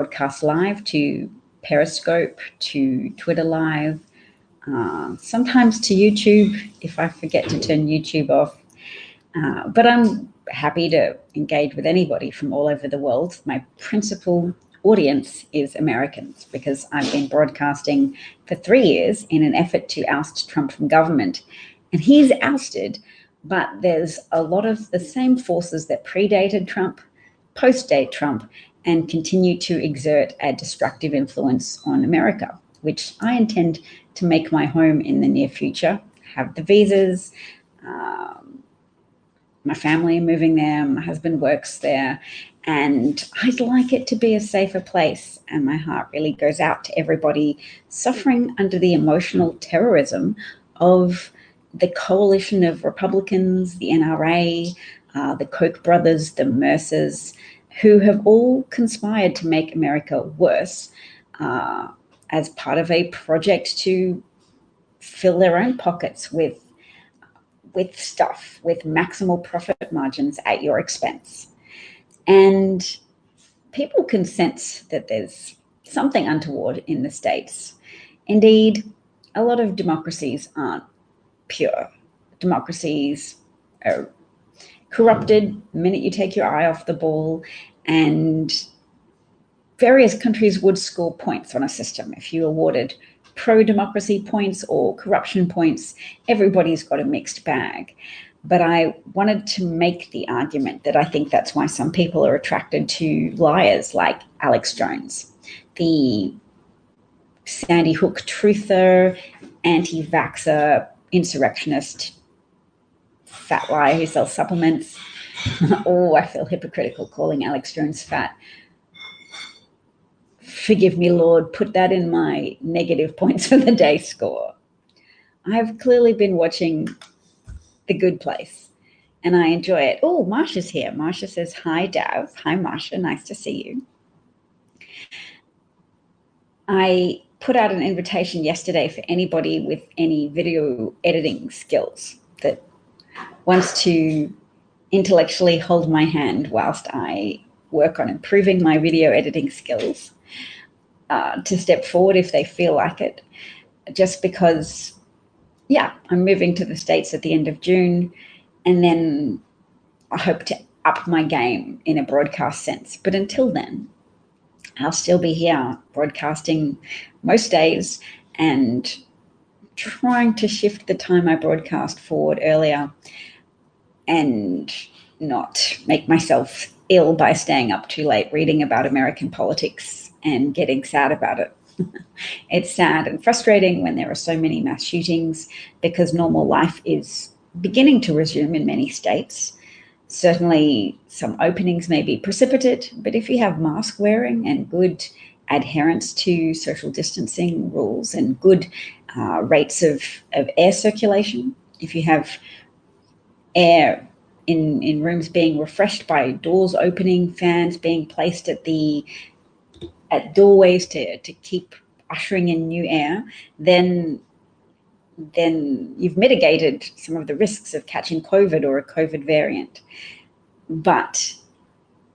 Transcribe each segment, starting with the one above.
broadcast live to Periscope, to Twitter Live, sometimes to YouTube if I forget to turn YouTube off. But I'm happy to engage with anybody from all over the world. My principal audience is Americans because I've been broadcasting for 3 years in an effort to oust Trump from government. And he's ousted, but there's a lot of the same forces that predated Trump, post-date Trump, and continue to exert a destructive influence on America, which I intend to make my home in the near future, have the visas. My family are moving there, my husband works there, and I'd like it to be a safer place. And my heart really goes out to everybody suffering under the emotional terrorism of the coalition of Republicans, the NRA, the Koch brothers, the Mercers, who have all conspired to make America worse as part of a project to fill their own pockets with stuff, with maximal profit margins at your expense. And people can sense that there's something untoward in the States. Indeed, a lot of democracies aren't pure. Democracies are corrupted the minute you take your eye off the ball, and various countries would score points on a system. If you awarded pro-democracy points or corruption points, everybody's got a mixed bag. But I wanted to make the argument that I think that's why some people are attracted to liars like Alex Jones, the Sandy Hook truther, anti-vaxxer, insurrectionist, fat liar who sells supplements. Oh, I feel hypocritical calling Alex Jones fat. Forgive me, Lord, put that in my negative points for the day score. I've clearly been watching The Good Place and I enjoy it. Oh, Marsha's here. Marsha says, hi, Dav. Hi, Marsha. Nice to see you. I put out an invitation yesterday for anybody with any video editing skills that wants to intellectually hold my hand whilst I work on improving my video editing skills. To step forward if they feel like it, just because, yeah, I'm moving to the States at the end of June, and then I hope to up my game in a broadcast sense. But until then, I'll still be here broadcasting most days and trying to shift the time I broadcast forward earlier and not make myself ill by staying up too late reading about American politics and getting sad about it. It's sad and frustrating when there are so many mass shootings because normal life is beginning to resume in many states. Certainly some openings may be precipitate, but if you have mask wearing and good adherence to social distancing rules and good rates of air circulation, if you have air in rooms being refreshed by doors opening, fans being placed at doorways to keep ushering in new air, then you've mitigated some of the risks of catching COVID or a COVID variant. But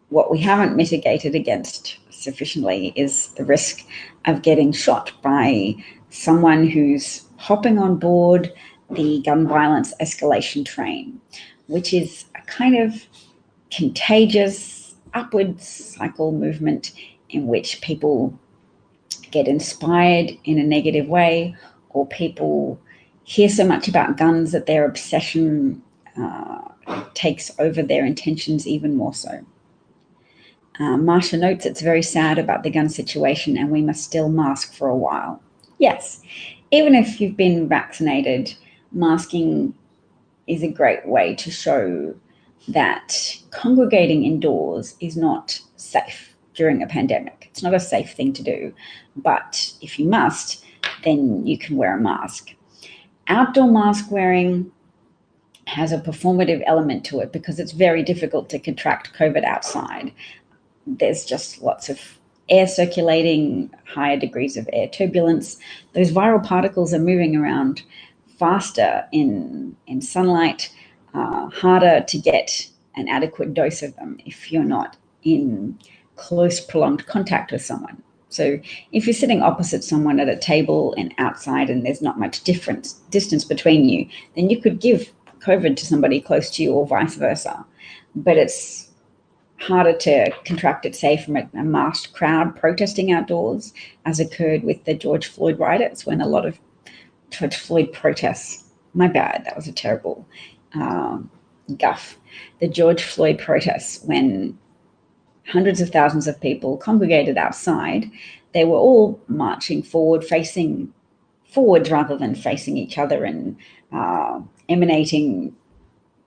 what we haven't mitigated against sufficiently is the risk of getting shot by someone who's hopping on board the gun violence escalation train, which is a kind of contagious upward cycle movement in which people get inspired in a negative way, or people hear so much about guns that their obsession takes over their intentions even more so. Marsha notes it's very sad about the gun situation and we must still mask for a while. Yes, even if you've been vaccinated, masking is a great way to show that congregating indoors is not safe during a pandemic. It's not a safe thing to do, but if you must, then you can wear a mask. Outdoor mask wearing has a performative element to it because it's very difficult to contract COVID outside. There's just lots of air circulating, higher degrees of air turbulence. Those viral particles are moving around faster in sunlight, harder to get an adequate dose of them if you're not in close, prolonged contact with someone. So if you're sitting opposite someone at a table and outside and there's not much distance between you, then you could give COVID to somebody close to you or vice versa. But it's harder to contract it, say, from a massed crowd protesting outdoors, as occurred with the George Floyd riots, when a lot of George Floyd protests, my bad, that was a terrible guff. The George Floyd protests, when hundreds of thousands of people congregated outside, they were all marching forwards rather than facing each other and emanating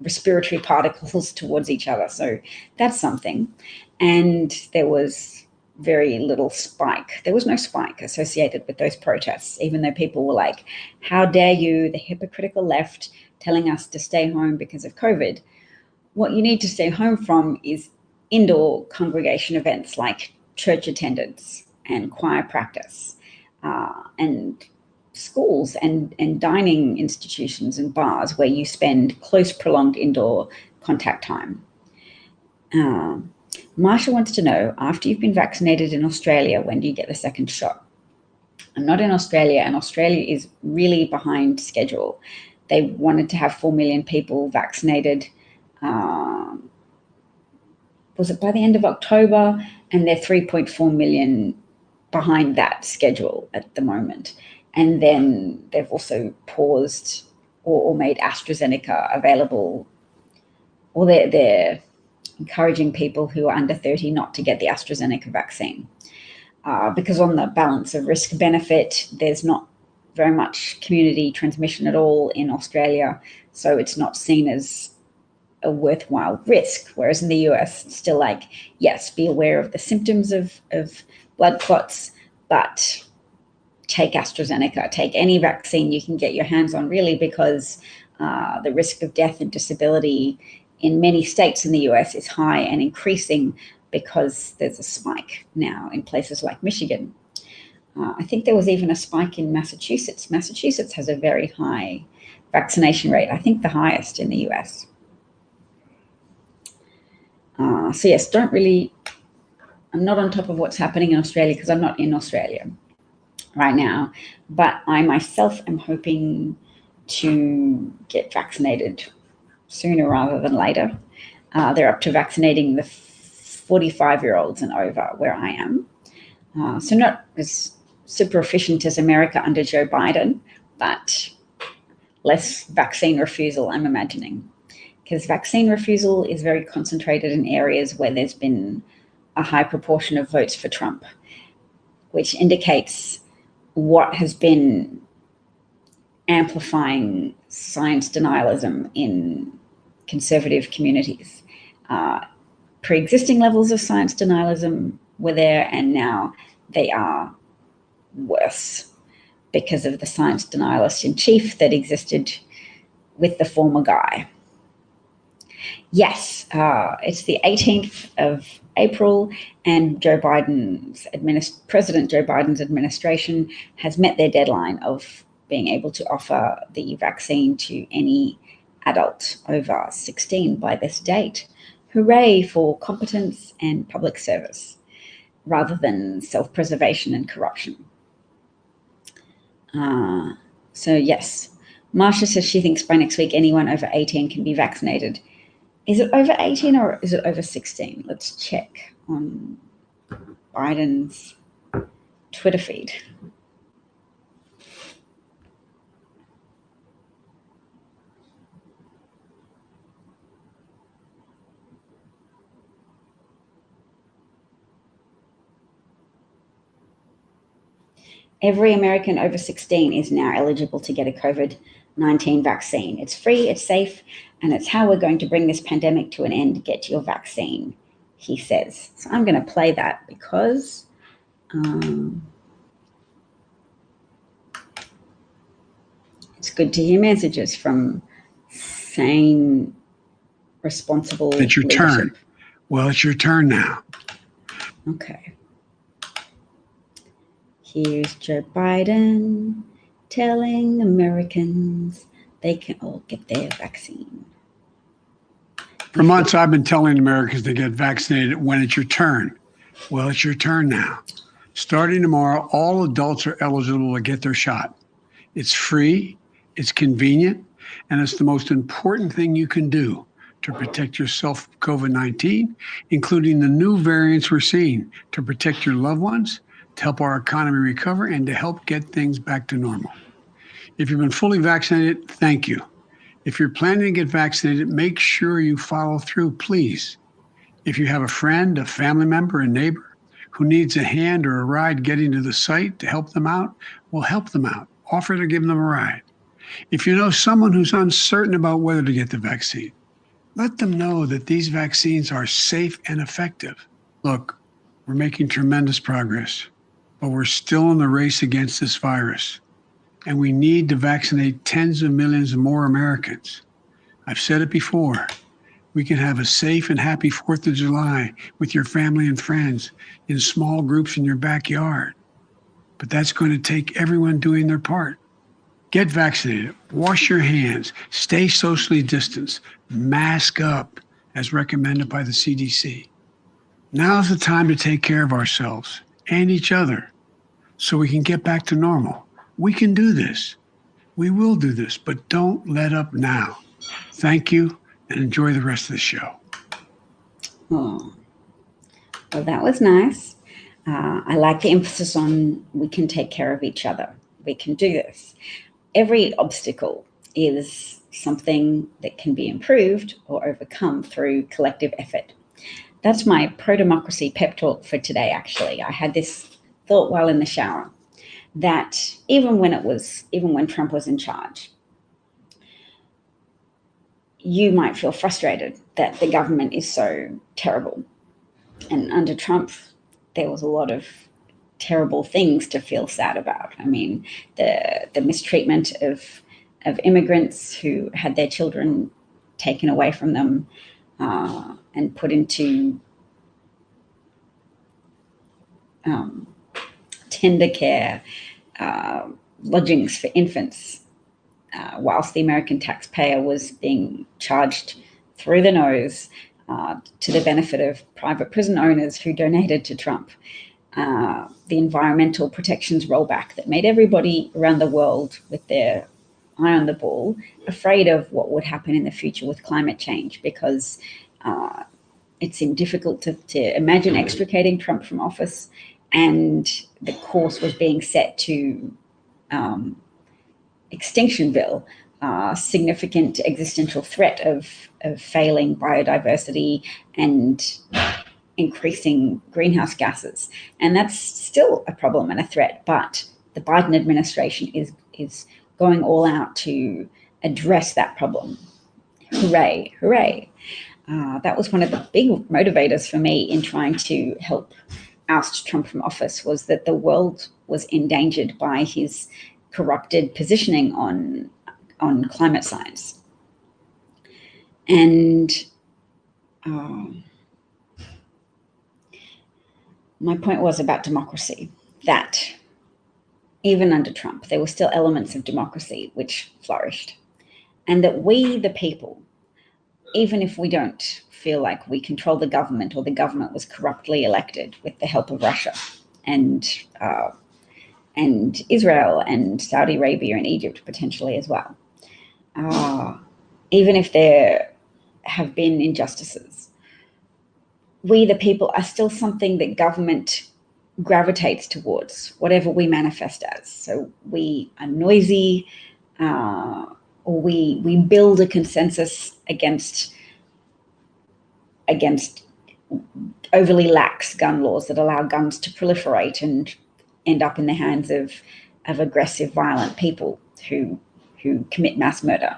respiratory particles towards each other. So that's something. And there was very little spike. There was no spike associated with those protests, even though people were like, how dare you, the hypocritical left, telling us to stay home because of COVID. What you need to stay home from is indoor congregation events like church attendance and choir practice, and schools and dining institutions and bars where you spend close, prolonged indoor contact time. Marsha wants to know, after you've been vaccinated in Australia, when do you get the second shot? I'm not in Australia, and Australia is really behind schedule. They wanted to have 4 million people vaccinated, was it by the end of October? And they're 3.4 million behind that schedule at the moment. And then they've also paused or made AstraZeneca available, or they're encouraging people who are under 30 not to get the AstraZeneca vaccine. Because on the balance of risk benefit, there's not very much community transmission at all in Australia. So it's not seen as a worthwhile risk. Whereas in the US, it's still like, yes, be aware of the symptoms of blood clots, but take AstraZeneca, take any vaccine you can get your hands on, really, because the risk of death and disability in many states in the US is high and increasing because there's a spike now in places like Michigan. I think there was even a spike in Massachusetts. Massachusetts has a very high vaccination rate, I think the highest in the US. So yes, I'm not on top of what's happening in Australia because I'm not in Australia right now, but I myself am hoping to get vaccinated sooner rather than later. They're up to vaccinating the 45-year-olds and over where I am. So not as super efficient as America under Joe Biden, but less vaccine refusal, I'm imagining. Because vaccine refusal is very concentrated in areas where there's been a high proportion of votes for Trump, which indicates what has been amplifying science denialism in conservative communities. Pre-existing levels of science denialism were there, and now they are worse because of the science denialist in chief that existed with the former guy. Yes, it's the 18th of April, and President Joe Biden's administration has met their deadline of being able to offer the vaccine to any adult over 16 by this date. Hooray for competence and public service, rather than self-preservation and corruption. So yes, Marsha says she thinks by next week anyone over 18 can be vaccinated. Is it over 18 or is it over 16? Let's check on Biden's Twitter feed. Every American over 16 is now eligible to get a COVID-19 vaccine. It's free, it's safe, and it's how we're going to bring this pandemic to an end. Get your vaccine, he says. So I'm going to play that because it's good to hear messages from sane, responsible It's your leadership. turn. Well, it's your turn now. Okay. Here's Joe Biden telling Americans they can all get their vaccine. For months, I've been telling Americans to get vaccinated when it's your turn. Well, it's your turn now. Starting tomorrow, all adults are eligible to get their shot. It's free, it's convenient, and it's the most important thing you can do to protect yourself from COVID-19, including the new variants we're seeing, to protect your loved ones, to help our economy recover, and to help get things back to normal. If you've been fully vaccinated, thank you. If you're planning to get vaccinated, make sure you follow through, please. If you have a friend, a family member, a neighbor who needs a hand or a ride getting to the site to help them out, well, help them out. Offer to give them a ride. If you know someone who's uncertain about whether to get the vaccine, let them know that these vaccines are safe and effective. Look, we're making tremendous progress, but we're still in the race against this virus, and we need to vaccinate tens of millions more Americans. I've said it before. We can have a safe and happy 4th of July with your family and friends in small groups in your backyard. But that's going to take everyone doing their part. Get vaccinated, wash your hands, stay socially distanced, mask up as recommended by the CDC. Now's the time to take care of ourselves and each other so we can get back to normal. We can do this. We will do this, but don't let up now. Thank you, and enjoy the rest of the show. Oh, well, that was nice. I like the emphasis on we can take care of each other. We can do this. Every obstacle is something that can be improved or overcome through collective effort. That's my pro-democracy pep talk for today, actually. I had this thought while in the shower that even when Trump was in charge, you might feel frustrated that the government is so terrible. And under Trump, there was a lot of terrible things to feel sad about. I mean, the mistreatment of immigrants who had their children taken away from them and put into tender care lodgings for infants, whilst the American taxpayer was being charged through the nose to the benefit of private prison owners who donated to Trump. The environmental protections rollback that made everybody around the world with their eye on the ball afraid of what would happen in the future with climate change, because it seemed difficult to imagine extricating Trump from office, and the course was being set to Extinctionville, significant existential threat of failing biodiversity and increasing greenhouse gases. And that's still a problem and a threat, but the Biden administration is going all out to address that problem. Hooray, hooray. That was one of the big motivators for me in trying to help oust Trump from office, was that the world was endangered by his corrupted positioning on climate science. And my point was about democracy, that even under Trump, there were still elements of democracy which flourished. And that we, the people, even if we don't feel like we control the government or the government was corruptly elected with the help of Russia and Israel and Saudi Arabia and Egypt potentially as well, even if there have been injustices, we, the people, are still something that government gravitates towards, whatever we manifest as. So we are noisy, or we build a consensus against overly lax gun laws that allow guns to proliferate and end up in the hands of aggressive, violent people who commit mass murder.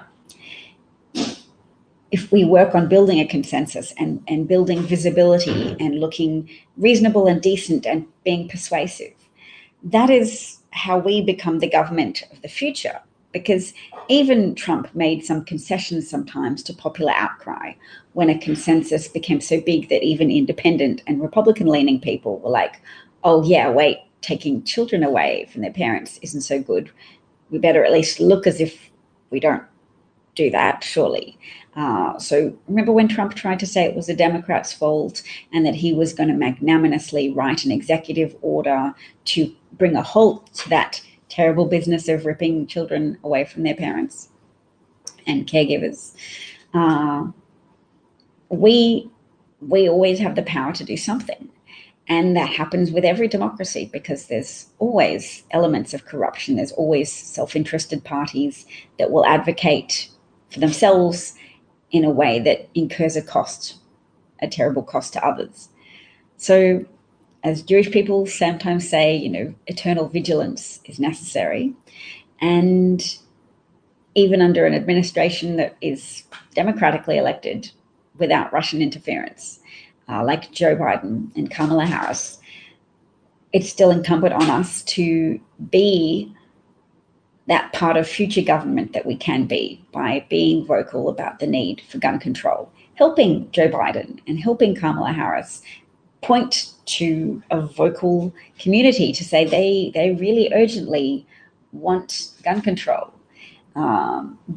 If we work on building a consensus and building visibility and looking reasonable and decent and being persuasive, that is how we become the government of the future. Because even Trump made some concessions sometimes to popular outcry when a consensus became so big that even independent and Republican-leaning people were like, oh yeah, wait, taking children away from their parents isn't so good. We better at least look as if we don't do that, surely. So remember when Trump tried to say it was the Democrats' fault and that he was going to magnanimously write an executive order to bring a halt to that terrible business of ripping children away from their parents and caregivers. We always have the power to do something. And that happens with every democracy because there's always elements of corruption. There's always self-interested parties that will advocate for themselves in a way that incurs a cost, a terrible cost to others. So as Jewish people sometimes say, eternal vigilance is necessary. And even under an administration that is democratically elected without Russian interference, like Joe Biden and Kamala Harris, it's still incumbent on us to be that part of future government that we can be by being vocal about the need for gun control, helping Joe Biden and helping Kamala Harris point to a vocal community to say they really urgently want gun control.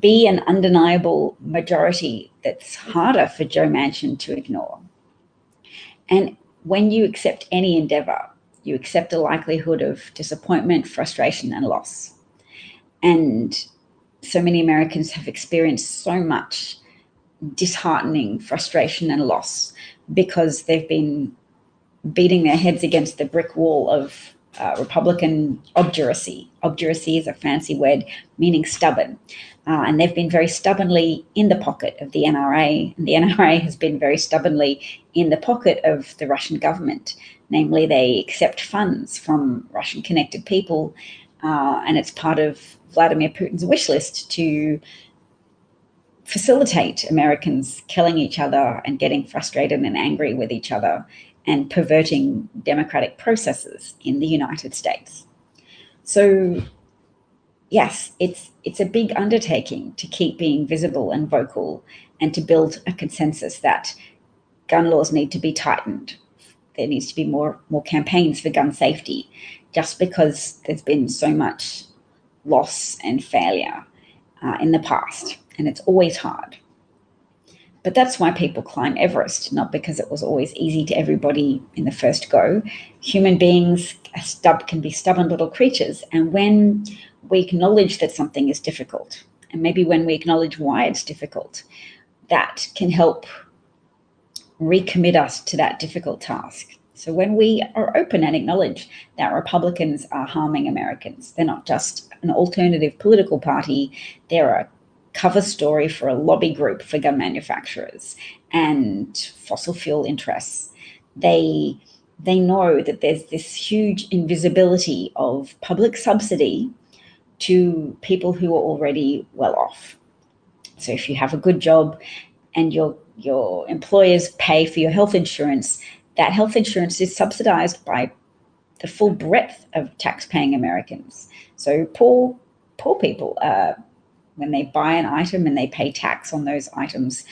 Be an undeniable majority that's harder for Joe Manchin to ignore. And when you accept any endeavor, you accept the likelihood of disappointment, frustration, and loss. And so many Americans have experienced so much disheartening frustration and loss because they've been beating their heads against the brick wall of Republican obduracy. Obduracy is a fancy word meaning stubborn. And they've been very stubbornly in the pocket of the NRA, and the NRA has been very stubbornly in the pocket of the Russian government. Namely, they accept funds from Russian-connected people, and it's part of Vladimir Putin's wish list to facilitate Americans killing each other and getting frustrated and angry with each other and perverting democratic processes in the United States. So yes, it's a big undertaking to keep being visible and vocal and to build a consensus that gun laws need to be tightened. There needs to be more campaigns for gun safety, just because there's been so much loss and failure in the past, and it's always hard. But that's why people climb Everest, not because it was always easy to everybody in the first go. Human beings can be stubborn little creatures, and when we acknowledge that something is difficult, and maybe when we acknowledge why it's difficult, that can help recommit us to that difficult task. So when we are open and acknowledge that Republicans are harming Americans, they're not just an alternative political party, they're a cover story for a lobby group for gun manufacturers and fossil fuel interests. They know that there's this huge invisibility of public subsidy to people who are already well off. So if you have a good job and your employers pay for your health insurance, that health insurance is subsidized by the full breadth of tax-paying Americans. So poor people, when they buy an item and they pay tax on those items,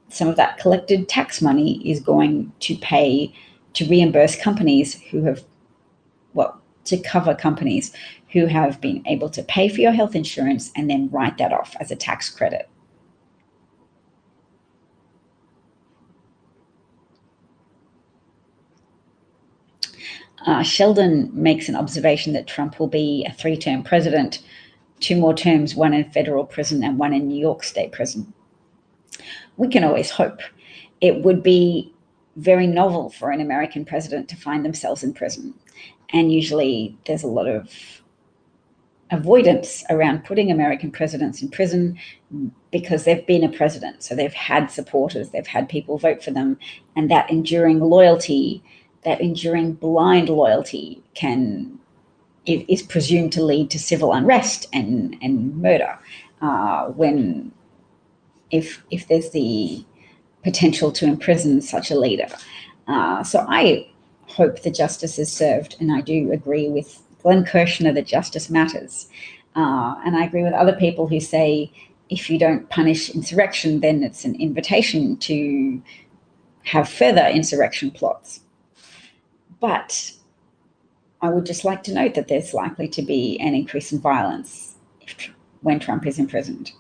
some of that collected tax money is going to pay to reimburse companies who have, to cover companies who have been able to pay for your health insurance and then write that off as a tax credit. Sheldon makes an observation that Trump will be a 3-term president, 2 more terms, 1 in federal prison and 1 in New York State prison. We can always hope. It would be very novel for an American president to find themselves in prison. And usually there's a lot of avoidance around putting American presidents in prison because they've been a president. So they've had supporters, they've had people vote for them, and that enduring loyalty, that enduring blind loyalty is presumed to lead to civil unrest and murder if there's the potential to imprison such a leader. So I hope the justice is served, and I do agree with Glenn Kirshner that justice matters. And I agree with other people who say if you don't punish insurrection, then it's an invitation to have further insurrection plots. But I would just like to note that there's likely to be an increase in violence when Trump is imprisoned,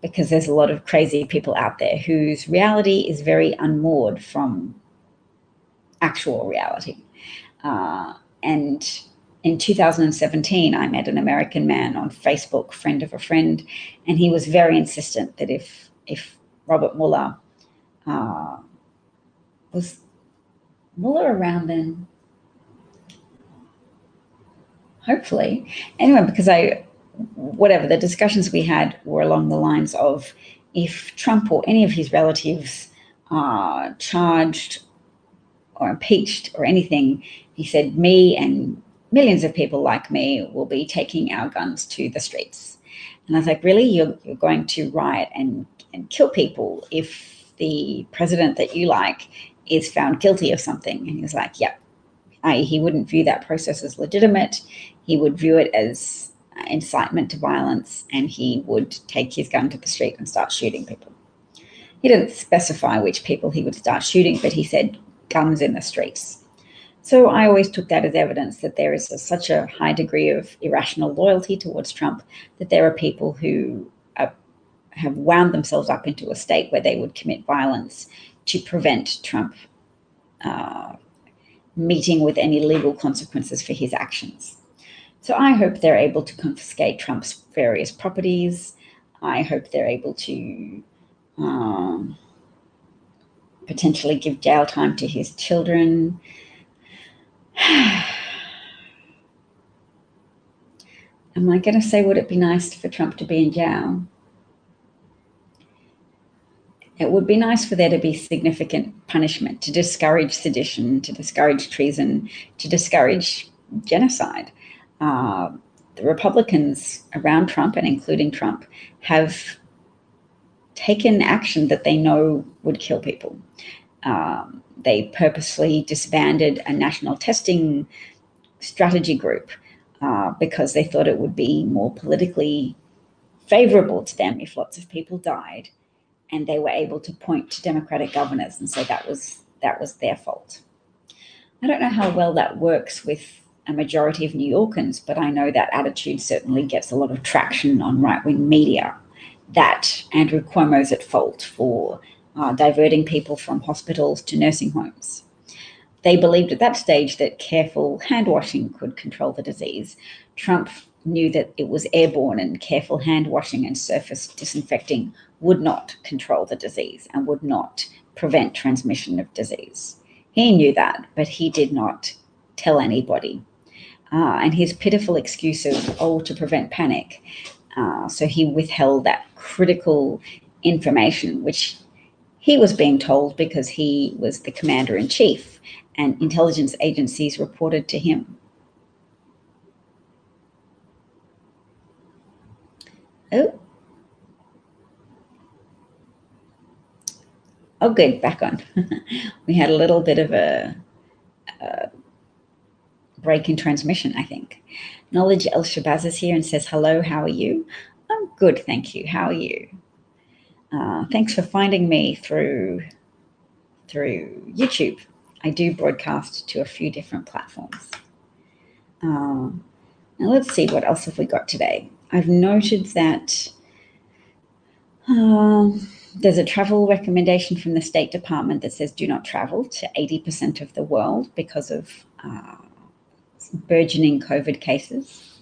because there's a lot of crazy people out there whose reality is very unmoored from actual reality. And in 2017, I met an American man on Facebook, friend of a friend, and he was very insistent that if Robert Mueller was Mueller around then, hopefully. Anyway, because the discussions we had were along the lines of, if Trump or any of his relatives are charged or impeached or anything, he said, me and millions of people like me will be taking our guns to the streets. And I was like, really? You're going to riot and kill people if the president that you like is found guilty of something? And he was like, yep. He wouldn't view that process as legitimate. He would view it as incitement to violence, and he would take his gun to the street and start shooting people. He didn't specify which people he would start shooting, but he said guns in the streets. So I always took that as evidence that there is such a high degree of irrational loyalty towards Trump that there are people who have wound themselves up into a state where they would commit violence to prevent Trump meeting with any legal consequences for his actions. So I hope they're able to confiscate Trump's various properties. I hope they're able to potentially give jail time to his children. Am I going to say, would it be nice for Trump to be in jail? It would be nice for there to be significant punishment to discourage sedition, to discourage treason, to discourage genocide. The Republicans around Trump, and including Trump, have taken action that they know would kill people. They purposely disbanded a national testing strategy group because they thought it would be more politically favorable to them if lots of people died, and they were able to point to Democratic governors and say that was their fault. I don't know how well that works with a majority of New Yorkers, but I know that attitude certainly gets a lot of traction on right-wing media, that Andrew Cuomo's at fault for diverting people from hospitals to nursing homes. They believed at that stage that careful hand washing could control the disease. Trump knew that it was airborne, and careful hand washing and surface disinfecting would not control the disease and would not prevent transmission of disease. He knew that, but he did not tell anybody. And his pitiful excuse of, to prevent panic. So he withheld that critical information, which he was being told because he was the commander-in-chief and intelligence agencies reported to him. Oh, good, back on. We had a little bit of a break in transmission, I think. Knowledge El Shabazz is here and says, hello, how are you? I'm good, thank you. How are you? Thanks for finding me through YouTube. I do broadcast to a few different platforms. Now let's see, what else have we got today? I've noted that there's a travel recommendation from the State Department that says do not travel to 80% of the world because of burgeoning COVID cases.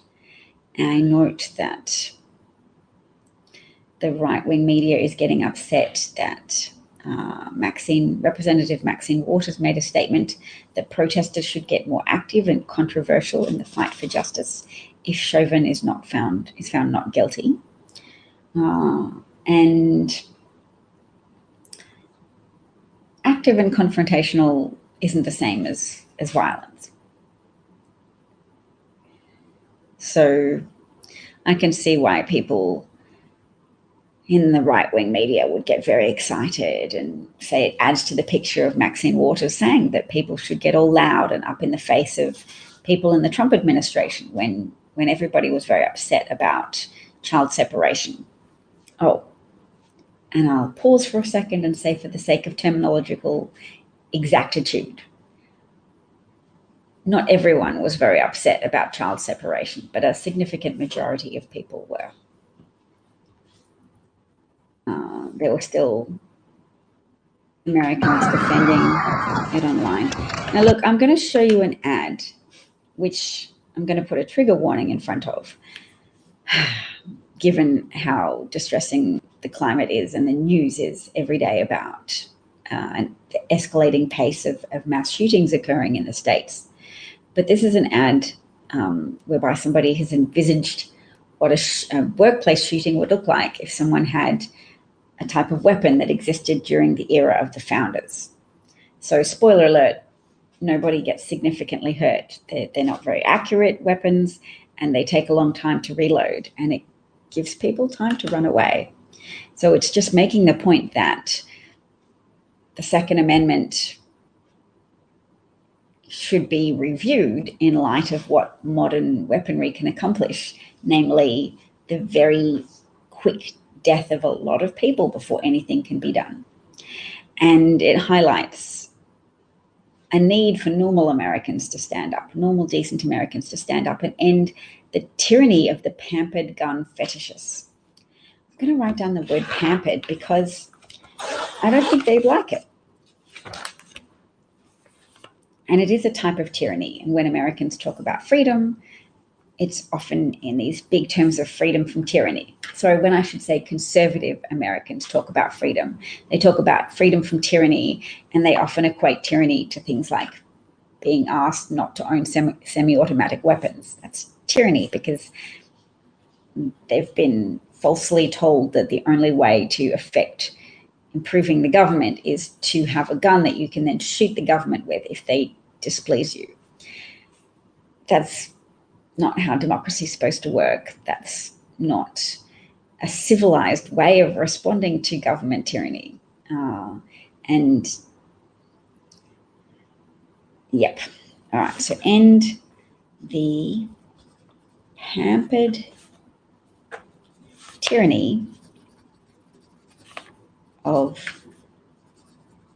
And I note that the right-wing media is getting upset that Representative Maxine Waters made a statement that protesters should get more active and controversial in the fight for justice if Chauvin is found not guilty. And active and confrontational isn't the same as violence. So I can see why people in the right-wing media would get very excited and say it adds to the picture of Maxine Waters saying that people should get all loud and up in the face of people in the Trump administration when everybody was very upset about child separation. Oh, and I'll pause for a second and say, for the sake of terminological exactitude, not everyone was very upset about child separation, but a significant majority of people were. there were still Americans defending it online. Now, look, I'm going to show you an ad, which I'm going to put a trigger warning in front of, given how distressing the climate is and the news is every day about the escalating pace of mass shootings occurring in the States. But this is an ad whereby somebody has envisaged what a workplace shooting would look like if someone had a type of weapon that existed during the era of the founders. So, spoiler alert, nobody gets significantly hurt. They're not very accurate weapons, and they take a long time to reload, and it gives people time to run away. So it's just making the point that the Second Amendment should be reviewed in light of what modern weaponry can accomplish, namely the very quick death of a lot of people before anything can be done. And it highlights a need for normal Americans to stand up, normal, decent Americans to stand up and end the tyranny of the pampered gun fetishists. I'm going to write down the word pampered because I don't think they'd like it. And it is a type of tyranny. And when Americans talk about freedom, it's often in these big terms of freedom from tyranny. So when I should say conservative Americans talk about freedom, they talk about freedom from tyranny, and they often equate tyranny to things like being asked not to own semi-automatic weapons. That's tyranny because they've been falsely told that the only way to affect improving the government is to have a gun that you can then shoot the government with if they displease you. That's not how democracy is supposed to work. That's not a civilized way of responding to government tyranny. And yep. All right. So end the pampered tyranny of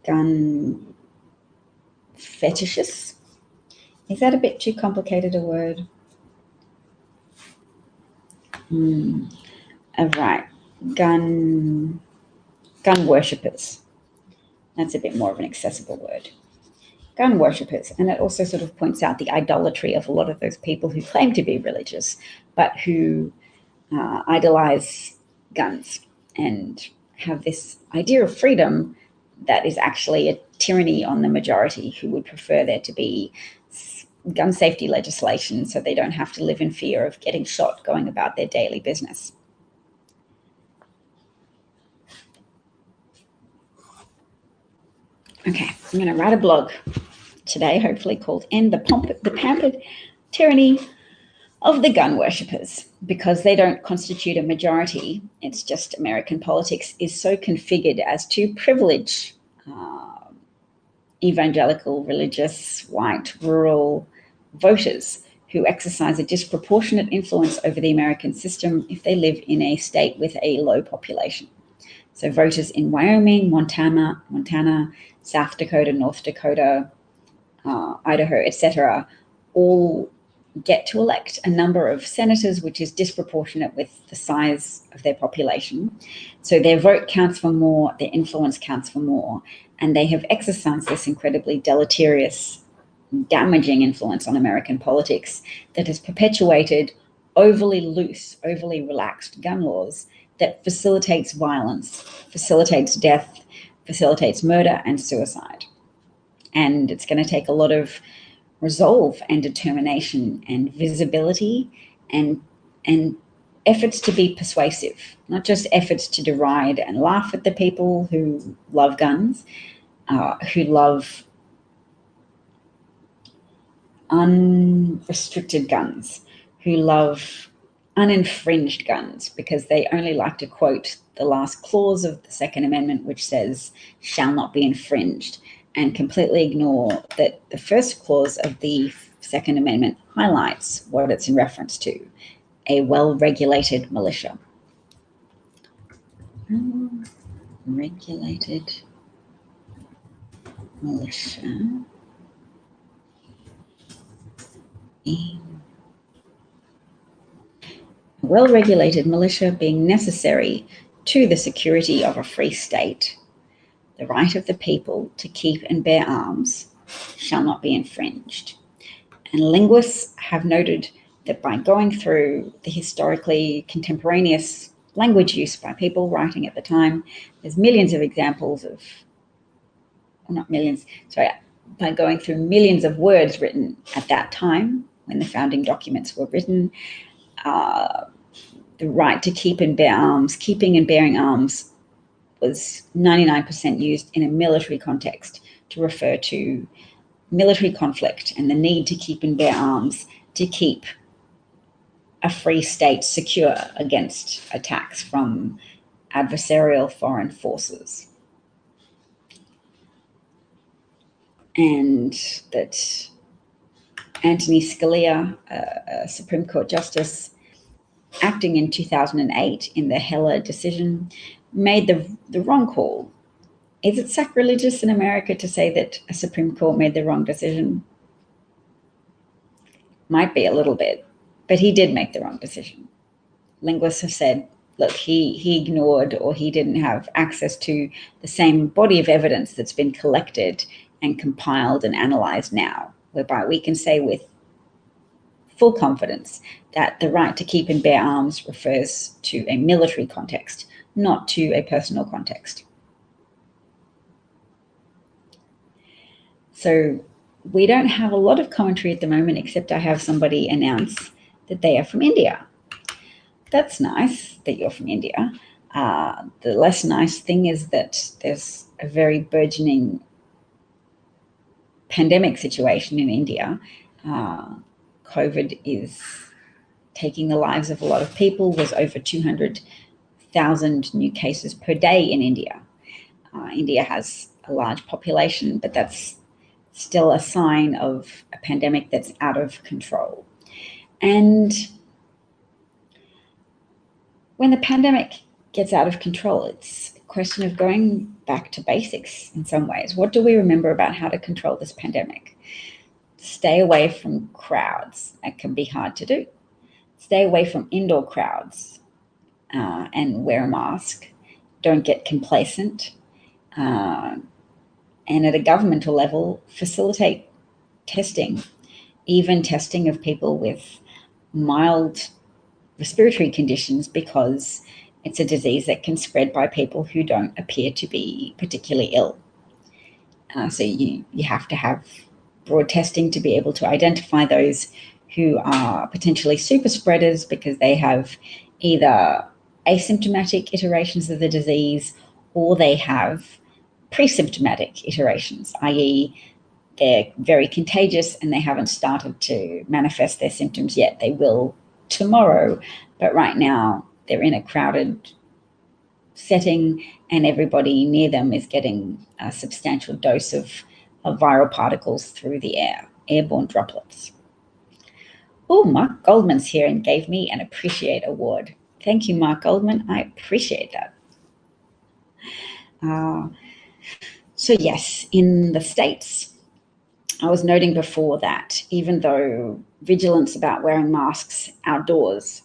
gun fetishists. Is that a bit too complicated a word? Right. Gun worshippers. That's a bit more of an accessible word. Gun worshippers. And it also sort of points out the idolatry of a lot of those people who claim to be religious, but who idolize guns and have this idea of freedom that is actually a tyranny on the majority who would prefer there to be gun safety legislation so they don't have to live in fear of getting shot going about their daily business. Okay, I'm going to write a blog today, hopefully called End the Pampered Tyranny of the Gun Worshippers, because they don't constitute a majority. It's just American politics is so configured as to privilege evangelical, religious, white, rural voters who exercise a disproportionate influence over the American system if they live in a state with a low population. So voters in Wyoming, Montana, South Dakota, North Dakota, Idaho, etc., all get to elect a number of senators, which is disproportionate with the size of their population. So their vote counts for more, their influence counts for more, and they have exercised this incredibly deleterious, damaging influence on American politics that has perpetuated overly loose, overly relaxed gun laws that facilitates violence, facilitates death, facilitates murder and suicide. And it's going to take a lot of resolve and determination and visibility and efforts to be persuasive, not just efforts to deride and laugh at the people who love guns, who love unrestricted guns, who love uninfringed guns, because they only like to quote the last clause of the Second Amendment, which says, shall not be infringed, and completely ignore that the first clause of the Second Amendment highlights what it's in reference to, a well-regulated militia. Regulated militia. A well-regulated militia being necessary to the security of a free state, the right of the people to keep and bear arms shall not be infringed. And linguists have noted that by going through the historically contemporaneous language use by people writing at the time, there's millions of examples of, well, not millions, sorry, by going through millions of words written at that time when the founding documents were written, the right to keep and bear arms, keeping and bearing arms was 99% used in a military context to refer to military conflict and the need to keep and bear arms to keep a free state secure against attacks from adversarial foreign forces. And that Anthony Scalia, a Supreme Court Justice, acting in 2008 in the Heller decision, made the wrong call. Is it sacrilegious in America to say that a Supreme Court made the wrong decision? Might be a little bit, but he did make the wrong decision. Linguists have said, look, he ignored, or he didn't have access to the same body of evidence that's been collected and compiled and analyzed now, whereby we can say with full confidence that the right to keep and bear arms refers to a military context, not to a personal context. So we don't have a lot of commentary at the moment, except I have somebody announce that they are from India. That's nice that you're from India. The less nice thing is that there's a very burgeoning pandemic situation in India. COVID is taking the lives of a lot of people. There's over 200,000 new cases per day in India. India has a large population, but that's still a sign of a pandemic that's out of control. And when the pandemic gets out of control, it's a question of going back to basics in some ways. What do we remember about how to control this pandemic? Stay away from crowds. That can be hard to do. Stay away from indoor crowds and wear a mask. Don't get complacent. And at a governmental level, facilitate testing, even testing of people with mild respiratory conditions, because it's a disease that can spread by people who don't appear to be particularly ill. So you have to have broad testing to be able to identify those who are potentially super spreaders because they have either asymptomatic iterations of the disease or they have pre-symptomatic iterations, i.e. they're very contagious and they haven't started to manifest their symptoms yet. They will tomorrow, but right now they're in a crowded setting and everybody near them is getting a substantial dose of viral particles through the air, airborne droplets. Oh, Mark Goldman's here and gave me an Appreciate Award. Thank you, Mark Goldman. I appreciate that. So yes, in the States, I was noting before that even though vigilance about wearing masks outdoors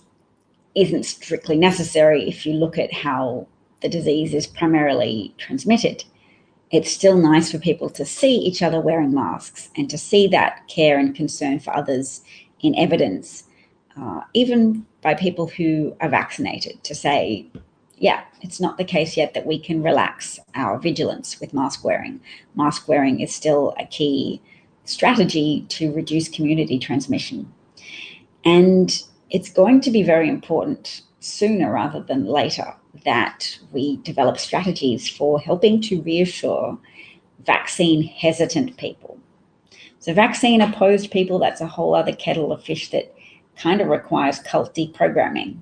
isn't strictly necessary if you look at how the disease is primarily transmitted, it's still nice for people to see each other wearing masks and to see that care and concern for others in evidence, even by people who are vaccinated, to say, yeah, it's not the case yet that we can relax our vigilance with mask wearing. Mask wearing is still a key strategy to reduce community transmission. And it's going to be very important sooner rather than later that we develop strategies for helping to reassure vaccine hesitant people. So vaccine opposed people, that's a whole other kettle of fish that kind of requires cult deprogramming.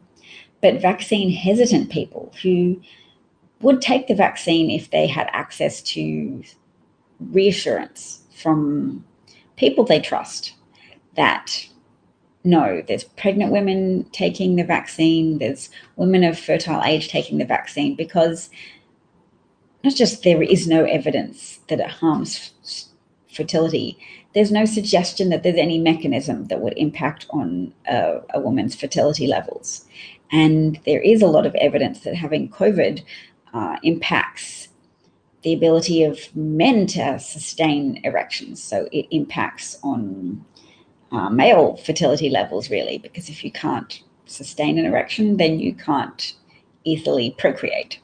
But vaccine hesitant people who would take the vaccine if they had access to reassurance from people they trust that no, there's pregnant women taking the vaccine, there's women of fertile age taking the vaccine, because not just there is no evidence that it harms fertility, there's no suggestion that there's any mechanism that would impact on a woman's fertility levels. And there is a lot of evidence that having COVID impacts the ability of men to sustain erections. So it impacts on male fertility levels, really, because if you can't sustain an erection, then you can't easily procreate.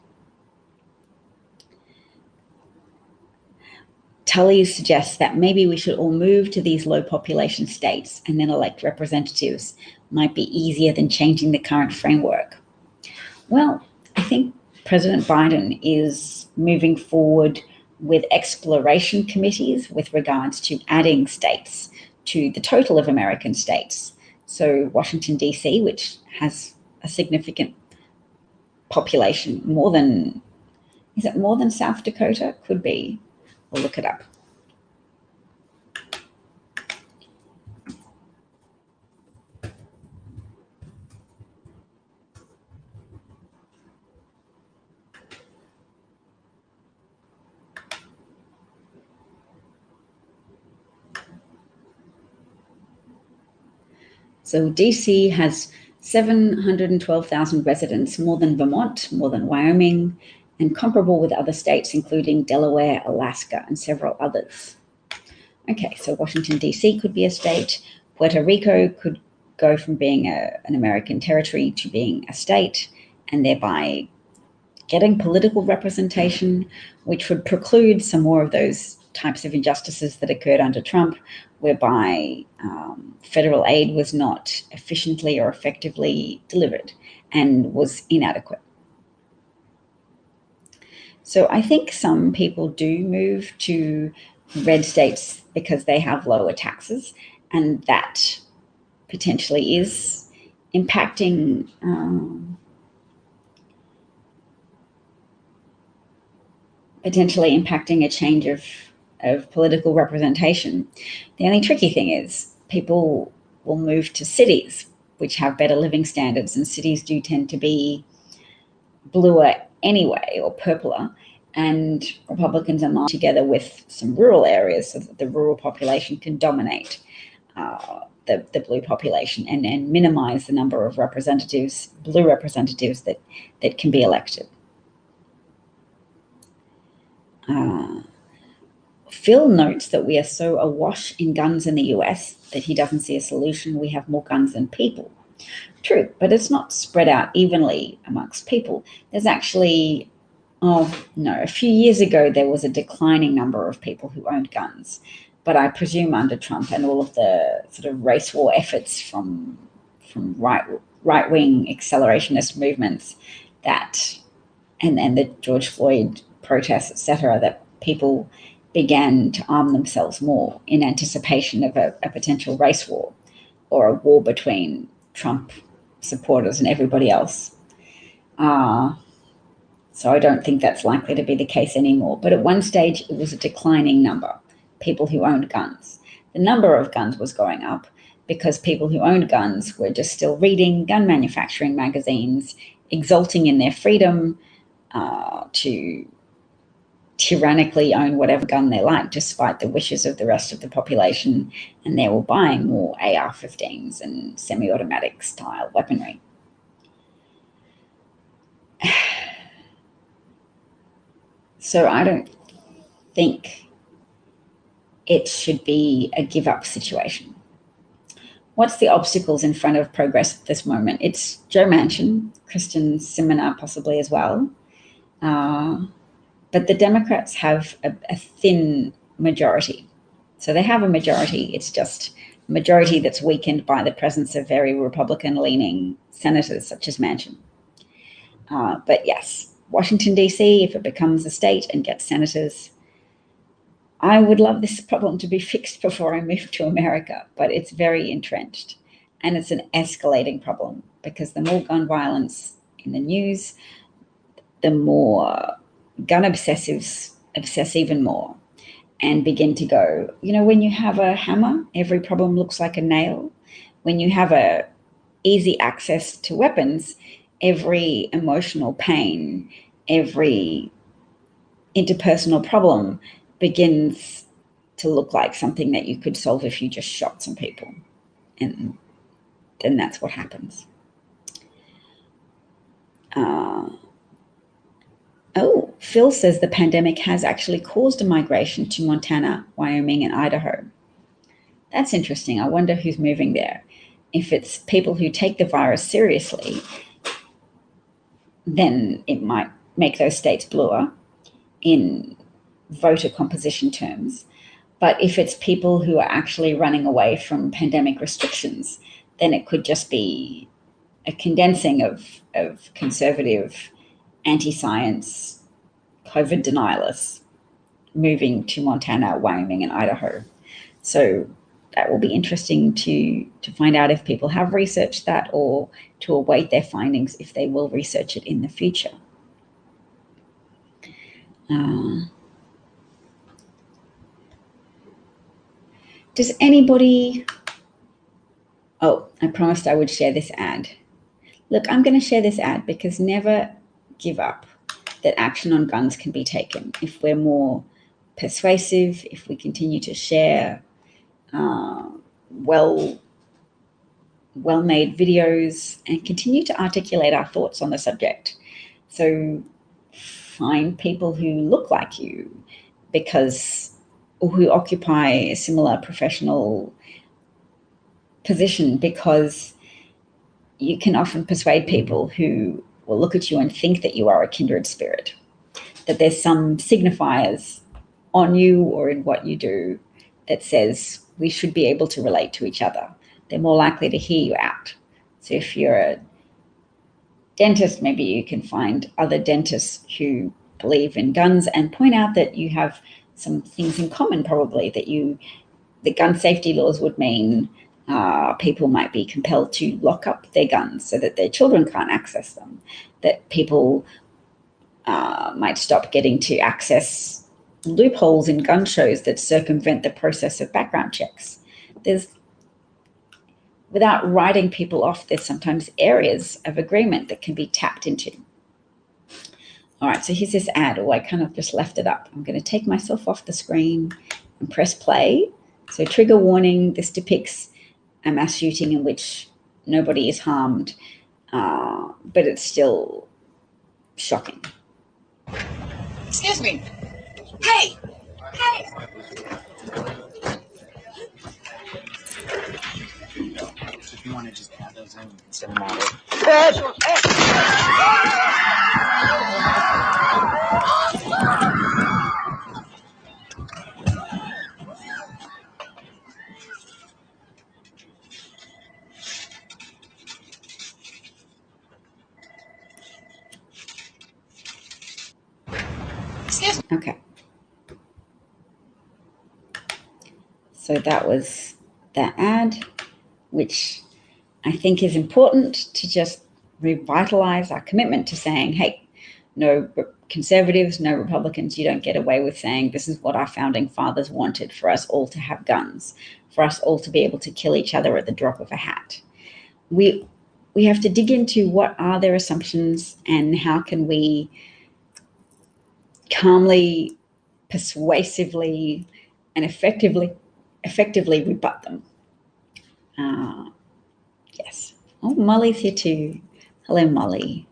Tully suggests that maybe we should all move to these low population states and then elect representatives. Might be easier than changing the current framework. Well, I think President Biden is moving forward with exploration committees with regards to adding states to the total of American states. So Washington, D.C., which has a significant population, is it more than South Dakota? Could be. We'll look it up. So DC has 712,000 residents, more than Vermont, more than Wyoming, and comparable with other states, including Delaware, Alaska, and several others. Okay, so Washington, D.C. could be a state. Puerto Rico could go from being an American territory to being a state, and thereby getting political representation, which would preclude some more of those types of injustices that occurred under Trump, whereby federal aid was not efficiently or effectively delivered and was inadequate. So I think some people do move to red states because they have lower taxes, and that potentially is impacting a change of political representation. The only tricky thing is people will move to cities which have better living standards, and cities do tend to be bluer anyway, or purpler, and Republicans are marching together with some rural areas so that the rural population can dominate the blue population and minimize the number of representatives, blue representatives that can be elected. Phil notes that we are so awash in guns in the US that he doesn't see a solution. We have more guns than people. True, but it's not spread out evenly amongst people. There's actually, a few years ago there was a declining number of people who owned guns. But I presume under Trump and all of the sort of race war efforts from right-wing accelerationist movements and the George Floyd protests, etc., that people began to arm themselves more in anticipation of a potential race war or a war between Trump supporters and everybody else. So I don't think that's likely to be the case anymore. But at one stage, it was a declining number, people who owned guns. The number of guns was going up because people who owned guns were just still reading gun manufacturing magazines, exulting in their freedom to tyrannically own whatever gun they like, despite the wishes of the rest of the population, and they were buying more AR-15s and semi-automatic style weaponry. So I don't think it should be a give-up situation. What's the obstacles in front of progress at this moment? It's Joe Manchin, Kyrsten Sinema possibly as well. But the Democrats have a thin majority. So they have a majority. It's just a majority that's weakened by the presence of very Republican-leaning senators such as Manchin. But yes, Washington, D.C., if it becomes a state and gets senators, I would love this problem to be fixed before I move to America, but it's very entrenched. And it's an escalating problem because the more gun violence in the news, the more gun obsessives obsess even more and begin to go, when you have a hammer, every problem looks like a nail. When you have a easy access to weapons, every emotional pain, every interpersonal problem begins to look like something that you could solve if you just shot some people. And then that's what happens. Phil says the pandemic has actually caused a migration to Montana, Wyoming, and Idaho. That's interesting. I wonder who's moving there. If it's people who take the virus seriously, then it might make those states bluer in voter composition terms. But if it's people who are actually running away from pandemic restrictions, then it could just be a condensing of conservative, anti-science, COVID denialists moving to Montana, Wyoming, and Idaho. So that will be interesting to find out if people have researched that, or to await their findings if they will research it in the future. Does anybody... Oh, I promised I would share this ad. Look, I'm going to share this ad because never give up that action on guns can be taken. If we're more persuasive, if we continue to share well-made videos and continue to articulate our thoughts on the subject. So find people who look like you or who occupy a similar professional position, because you can often persuade people who will look at you and think that you are a kindred spirit, that there's some signifiers on you or in what you do that says we should be able to relate to each other. They're more likely to hear you out. So if you're a dentist, maybe you can find other dentists who believe in guns and point out that you have some things in common, probably, that the gun safety laws would mean people might be compelled to lock up their guns so that their children can't access them, that people might stop getting to access loopholes in gun shows that circumvent the process of background checks. Without writing people off, there's sometimes areas of agreement that can be tapped into. All right, so here's this ad. I kind of just left it up. I'm going to take myself off the screen and press play. So trigger warning, this depicts a mass shooting in which nobody is harmed, but it's still shocking. Excuse me. Hey! Hey! If you want to just add those in, you can send them out. Okay. So that was that ad, which I think is important to just revitalize our commitment to saying, hey, no conservatives, no Republicans, you don't get away with saying this is what our founding fathers wanted, for us all to have guns, for us all to be able to kill each other at the drop of a hat. We have to dig into what are their assumptions and how can we calmly, persuasively, and effectively rebut them. Yes. Oh, Molly's here too. Hello, Molly.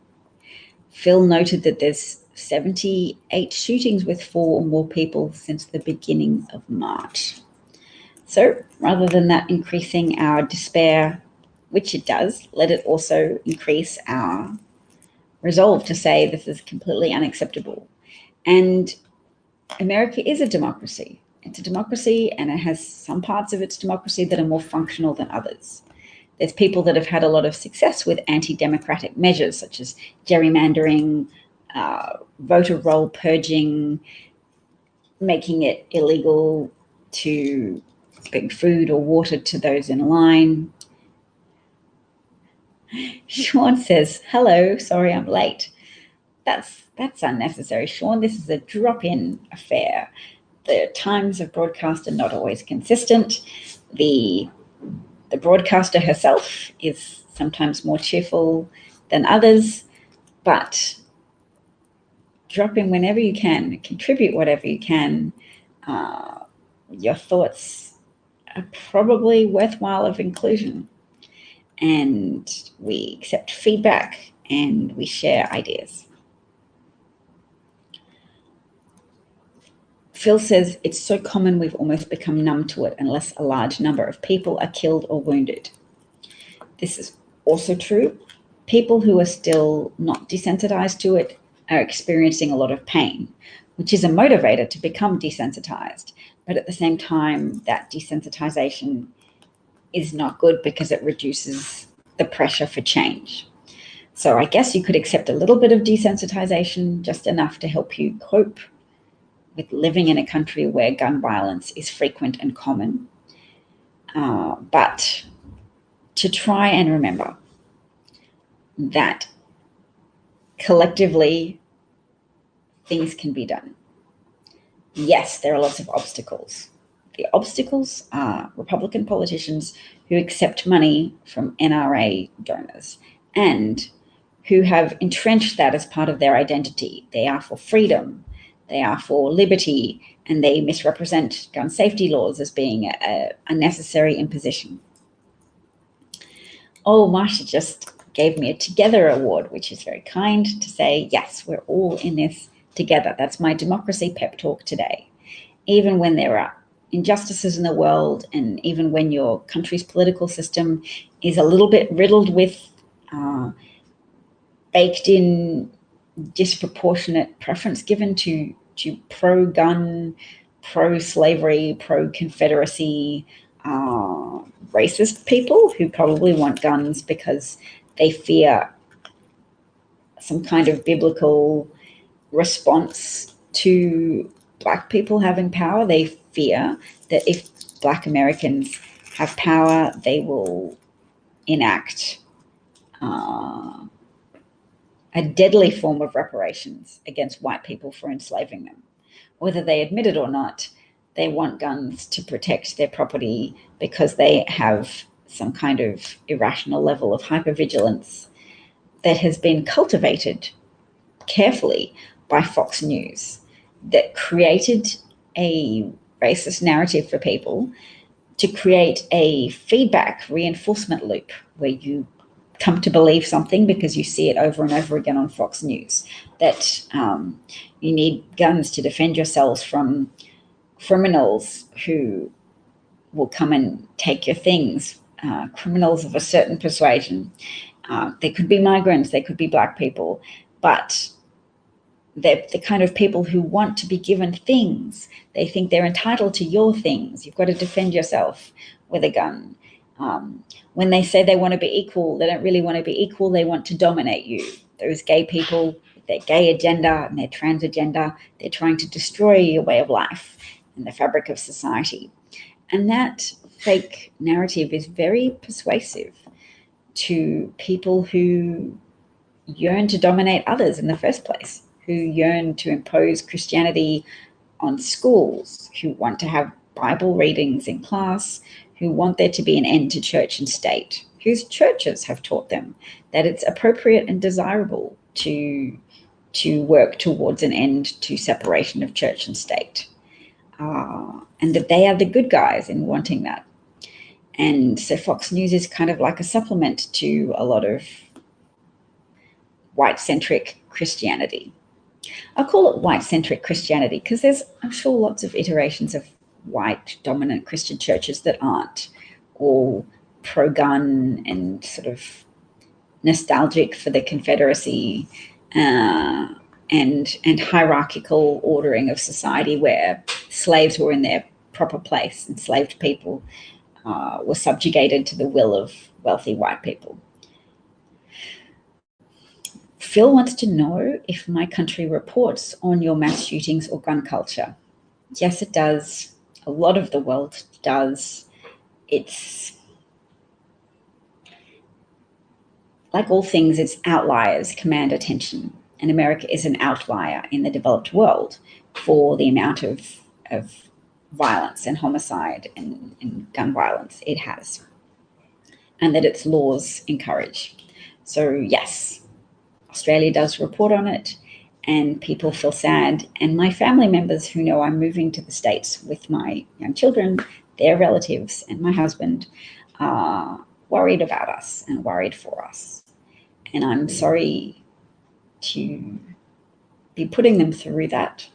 Phil noted that there's 78 shootings with 4 or more people since the beginning of March. So rather than that increasing our despair, which it does, let it also increase our resolve to say this is completely unacceptable. And America is a democracy. It's a democracy, and it has some parts of its democracy that are more functional than others. There's people that have had a lot of success with anti-democratic measures, such as gerrymandering, voter roll purging, making it illegal to bring food or water to those in line. Sean says, hello, sorry I'm late. That's unnecessary, Sean. This is a drop-in affair. The times of broadcast are not always consistent. The broadcaster herself is sometimes more cheerful than others, but drop in whenever you can, contribute whatever you can. your thoughts are probably worthwhile of inclusion. And we accept feedback and we share ideas. Phil says it's so common we've almost become numb to it unless a large number of people are killed or wounded. This is also true. People who are still not desensitized to it are experiencing a lot of pain, which is a motivator to become desensitized. But at the same time, that desensitization is not good because it reduces the pressure for change. So I guess you could accept a little bit of desensitization, just enough to help you cope with living in a country where gun violence is frequent and common. But to try and remember that collectively things can be done. Yes, there are lots of obstacles. The obstacles are Republican politicians who accept money from NRA donors and who have entrenched that as part of their identity. They are for freedom, they are for liberty, and they misrepresent gun safety laws as being a necessary imposition. Oh, Marsha just gave me a Together Award, which is very kind to say, yes, we're all in this together. That's my democracy pep talk today. Even when there are injustices in the world, and even when your country's political system is a little bit riddled with baked in disproportionate preference given to pro-gun, pro-slavery, pro-Confederacy, racist people who probably want guns because they fear some kind of biblical response to Black people having power. They fear that if Black Americans have power, they will enact a deadly form of reparations against white people for enslaving them. Whether they admit it or not, they want guns to protect their property because they have some kind of irrational level of hypervigilance that has been cultivated carefully by Fox News, that created a racist narrative for people to create a feedback reinforcement loop where you come to believe something because you see it over and over again on Fox News, that you need guns to defend yourselves from criminals who will come and take your things, criminals of a certain persuasion. They could be migrants, they could be Black people, but they're the kind of people who want to be given things. They think they're entitled to your things. You've got to defend yourself with a gun. When they say they want to be equal, they don't really want to be equal. They want to dominate you. Those gay people, with their gay agenda and their trans agenda, they're trying to destroy your way of life and the fabric of society. And that fake narrative is very persuasive to people who yearn to dominate others in the first place, who yearn to impose Christianity on schools, who want to have Bible readings in class, who want there to be an end to church and state, whose churches have taught them that it's appropriate and desirable to work towards an end to separation of church and state, and that they are the good guys in wanting that. And so Fox News is kind of like a supplement to a lot of white-centric Christianity. I'll call it white-centric Christianity because there's, I'm sure, lots of iterations of white dominant Christian churches that aren't all pro-gun and sort of nostalgic for the Confederacy and hierarchical ordering of society where slaves were in their proper place, enslaved people were subjugated to the will of wealthy white people. Phil wants to know if my country reports on your mass shootings or gun culture. Yes, it does. A lot of the world does. It's like all things, its outliers command attention. And America is an outlier in the developed world for the amount of violence and homicide and gun violence it has, and that its laws encourage. So yes, Australia does report on it, and people feel sad. And my family members who know I'm moving to the States with my young children, their relatives, and my husband are worried about us and worried for us. And I'm sorry to be putting them through that.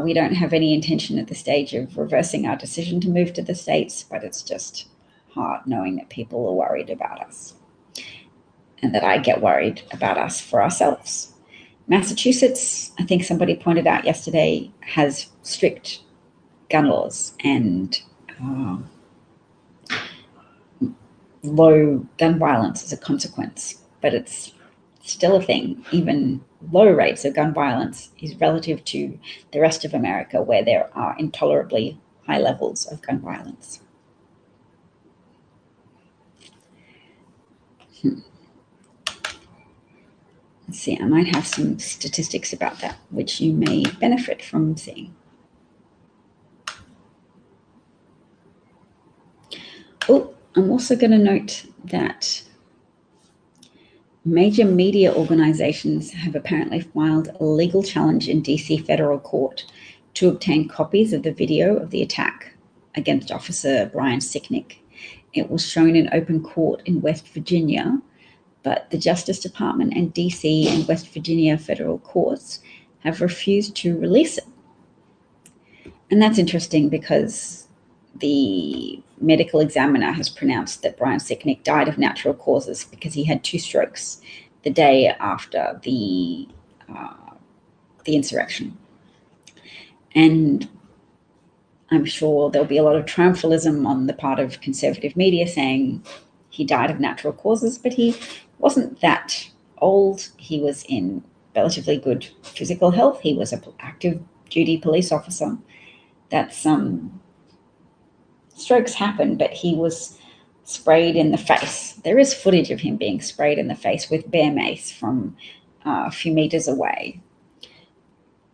We don't have any intention at this stage of reversing our decision to move to the States, but it's just hard knowing that people are worried about us and that I get worried about us for ourselves. Massachusetts, I think somebody pointed out yesterday, has strict gun laws and low gun violence as a consequence, but it's still a thing. Even low rates of gun violence is relative to the rest of America, where there are intolerably high levels of gun violence. Let's see, I might have some statistics about that, which you may benefit from seeing. Oh, I'm also going to note that major media organizations have apparently filed a legal challenge in DC federal court to obtain copies of the video of the attack against Officer Brian Sicknick. It was shown in open court in West Virginia, but the Justice Department and DC and West Virginia federal courts have refused to release it. And that's interesting because the medical examiner has pronounced that Brian Sicknick died of natural causes because he had 2 strokes the day after the insurrection. And I'm sure there'll be a lot of triumphalism on the part of conservative media saying he died of natural causes, but he wasn't that old. He was in relatively good physical health. He was an active duty police officer. That's strokes happen, but he was sprayed in the face. There is footage of him being sprayed in the face with bear mace from a few meters away,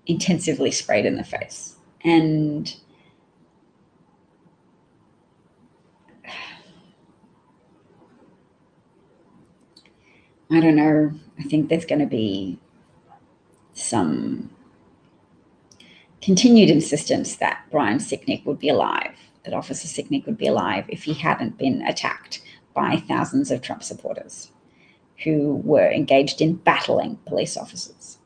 intensively sprayed in the face. And I don't know, I think there's going to be some continued insistence that Brian Sicknick would be alive, that Officer Sicknick would be alive if he hadn't been attacked by thousands of Trump supporters who were engaged in battling police officers.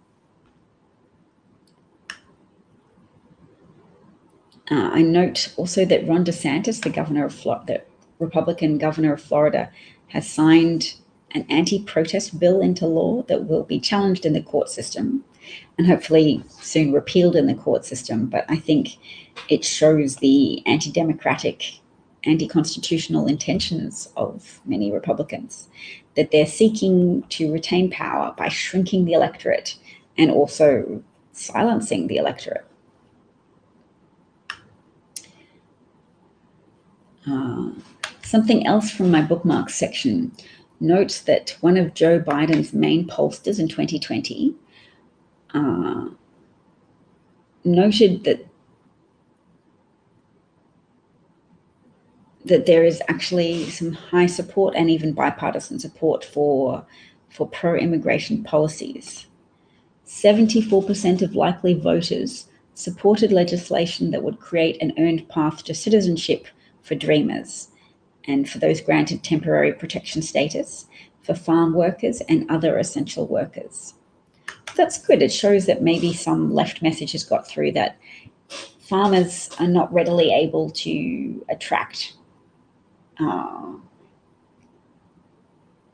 I note also that Ron DeSantis, the Republican governor of Florida, has signed an anti-protest bill into law that will be challenged in the court system and hopefully soon repealed in the court system. But I think it shows the anti-democratic, anti-constitutional intentions of many Republicans, that they're seeking to retain power by shrinking the electorate and also silencing the electorate. Something else from my bookmarks section notes that one of Joe Biden's main pollsters in 2020 noted that there is actually some high support and even bipartisan support for pro-immigration policies. 74% of likely voters supported legislation that would create an earned path to citizenship for Dreamers and for those granted temporary protection status, for farm workers and other essential workers. That's good. It shows that maybe some left message has got through that farmers are not readily able to attract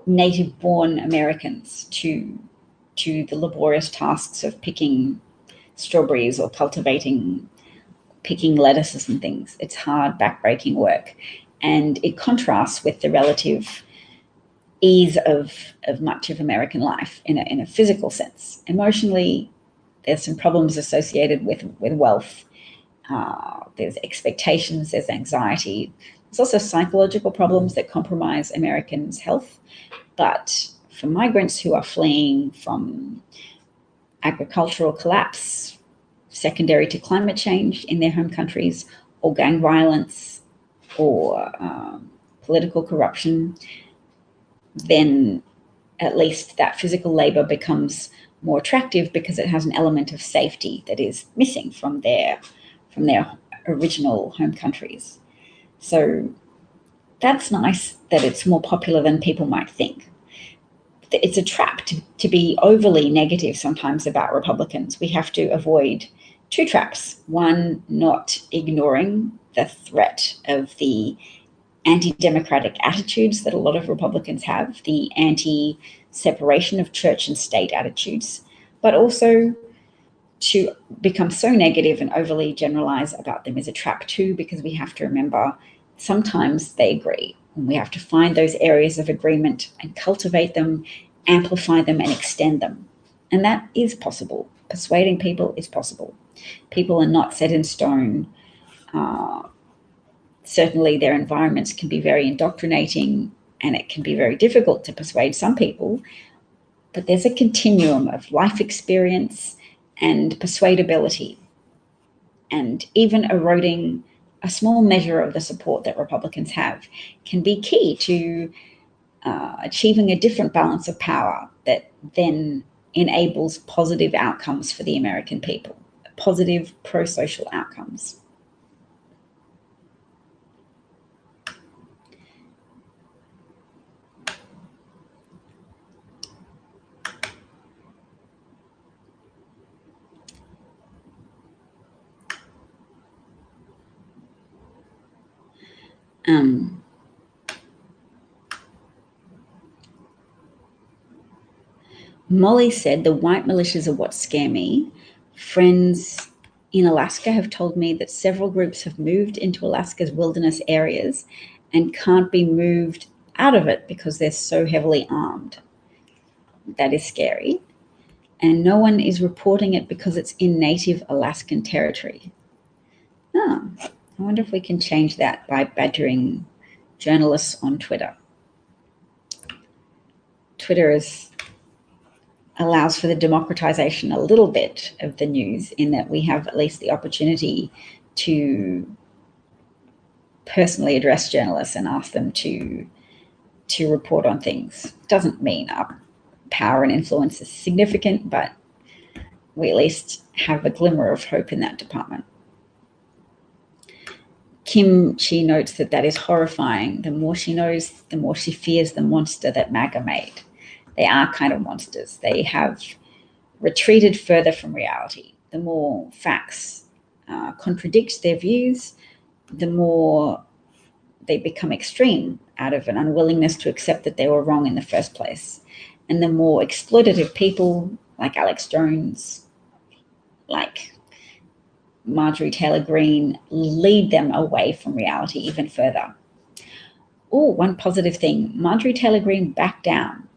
native-born Americans to the laborious tasks of picking strawberries or picking lettuces and things. It's hard, backbreaking work. And it contrasts with the relative ease of much of American life in a physical sense. Emotionally, there's some problems associated with wealth. There's expectations, there's anxiety. There's also psychological problems that compromise Americans' health. But for migrants who are fleeing from agricultural collapse, secondary to climate change in their home countries, or gang violence, or political corruption, then at least that physical labor becomes more attractive because it has an element of safety that is missing from their original home countries. So that's nice that it's more popular than people might think. It's a trap to be overly negative sometimes about Republicans. We have to avoid two traps. One, not ignoring the threat of the anti-democratic attitudes that a lot of Republicans have, the anti-separation of church and state attitudes, but also to become so negative and overly generalize about them is a trap too, because we have to remember sometimes they agree. And we have to find those areas of agreement and cultivate them, amplify them, and extend them. And that is possible. Persuading people is possible. People are not set in stone. Certainly their environments can be very indoctrinating, and it can be very difficult to persuade some people. But there's a continuum of life experience and persuadability, and even eroding a small measure of the support that Republicans have can be key to achieving a different balance of power that then enables positive outcomes for the American people, positive pro-social outcomes. Molly said, the white militias are what scare me. Friends in Alaska have told me that several groups have moved into Alaska's wilderness areas and can't be moved out of it because they're so heavily armed. That is scary. And no one is reporting it because it's in native Alaskan territory. I wonder if we can change that by badgering journalists on Twitter. Twitter allows for the democratization a little bit of the news, in that we have at least the opportunity to personally address journalists and ask them to report on things. Doesn't mean our power and influence is significant, but we at least have a glimmer of hope in that department. Kim, she notes that is horrifying. The more she knows, the more she fears the monster that MAGA made. They are kind of monsters. They have retreated further from reality. The more facts contradict their views, the more they become extreme out of an unwillingness to accept that they were wrong in the first place. And the more exploitative people like Alex Jones, like Marjorie Taylor Greene, lead them away from reality even further. One positive thing, Marjorie Taylor Greene backed down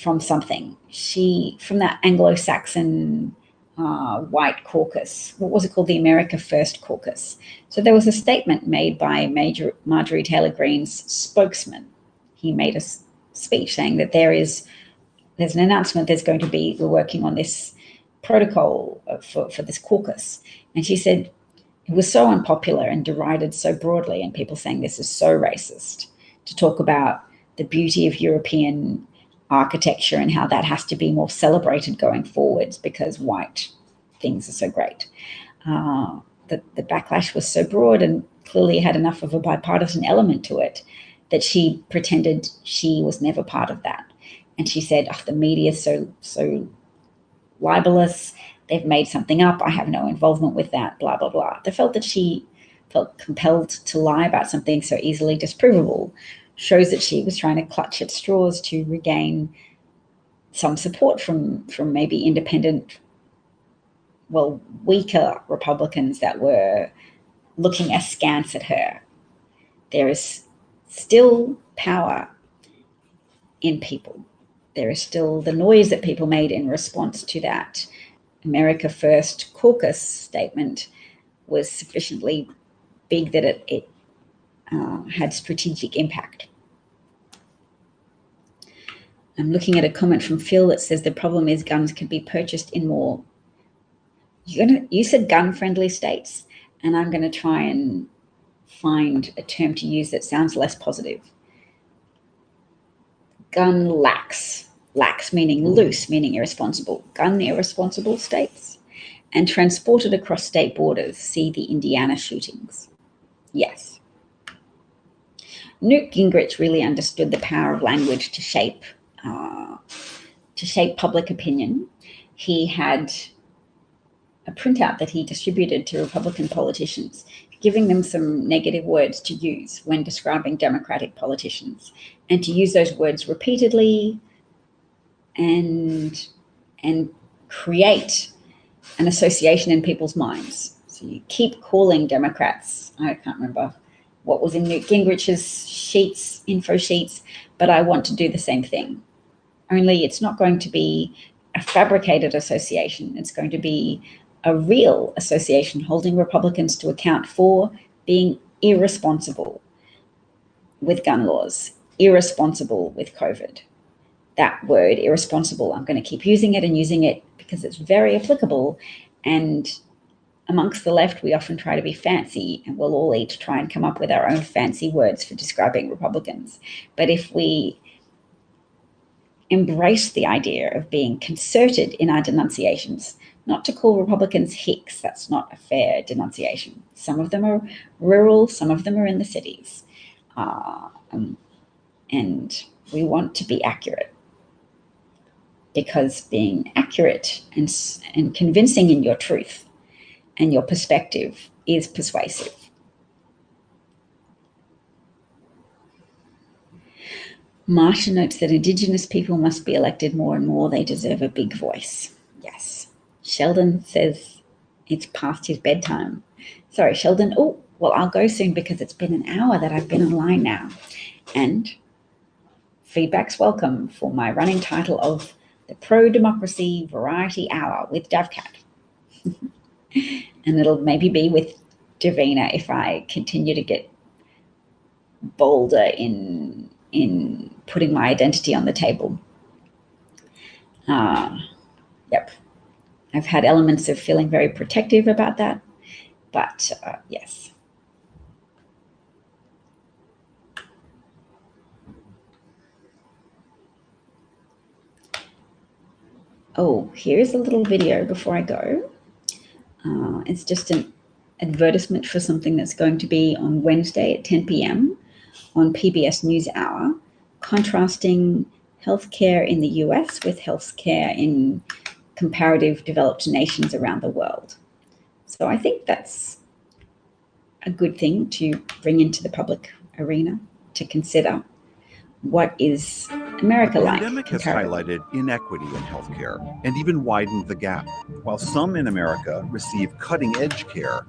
from something. From that Anglo-Saxon white caucus, what was it called? The America First caucus. So there was a statement made by Marjorie Taylor Greene's spokesman. He made a speech saying that there's an announcement we're working on this protocol for this caucus. And she said it was so unpopular and derided so broadly, and people saying this is so racist, to talk about the beauty of European architecture and how that has to be more celebrated going forwards because white things are so great. The backlash was so broad and clearly had enough of a bipartisan element to it that she pretended she was never part of that. And she said, the media is so libelous. They've made something up. I have no involvement with that, blah, blah, blah. They felt that she felt compelled to lie about something so easily disprovable. Shows that she was trying to clutch at straws to regain some support from maybe independent, weaker Republicans that were looking askance at her. There is still power in people. There is still the noise that people made in response to that America First caucus statement was sufficiently big that it had strategic impact. I'm looking at a comment from Phil that says the problem is guns can be purchased in more. You said gun-friendly states, and I'm going to try and find a term to use that sounds less positive. Gun lax lax meaning loose, meaning irresponsible, gun irresponsible states, and transported across state borders. See the Indiana shootings. Yes. Newt Gingrich really understood the power of language to shape public opinion. He had a printout that he distributed to Republican politicians, giving them some negative words to use when describing Democratic politicians, and to use those words repeatedly and create an association in people's minds. So you keep calling Democrats, I can't remember what was in Newt Gingrich's sheets, info sheets, but I want to do the same thing. Only it's not going to be a fabricated association. It's going to be a real association holding Republicans to account for being irresponsible with gun laws, irresponsible with COVID. That word, irresponsible, I'm going to keep using it because it's very applicable. And amongst the left, we often try to be fancy, and we'll all each try and come up with our own fancy words for describing Republicans. But if we embrace the idea of being concerted in our denunciations, not to call Republicans hicks, that's not a fair denunciation. Some of them are rural, some of them are in the cities. And we want to be accurate, because being accurate and convincing in your truth and your perspective is persuasive. Marsha notes that Indigenous people must be elected more and more. They deserve a big voice. Yes. Sheldon says it's past his bedtime. Sorry, Sheldon. Oh, well, I'll go soon because it's been an hour that I've been online now. And feedback's welcome for my running title of the Pro-Democracy Variety Hour with Davcat. And it'll maybe be with Davina if I continue to get bolder in putting my identity on the table. Yep. I've had elements of feeling very protective about that, but yes. Oh, here's a little video before I go. It's just an advertisement for something that's going to be on Wednesday at 10 p.m. on PBS NewsHour, contrasting healthcare in the US with healthcare in comparative developed nations around the world. So I think that's a good thing to bring into the public arena to consider. What is America like? The pandemic has highlighted inequity in healthcare and even widened the gap. While some in America receive cutting-edge care,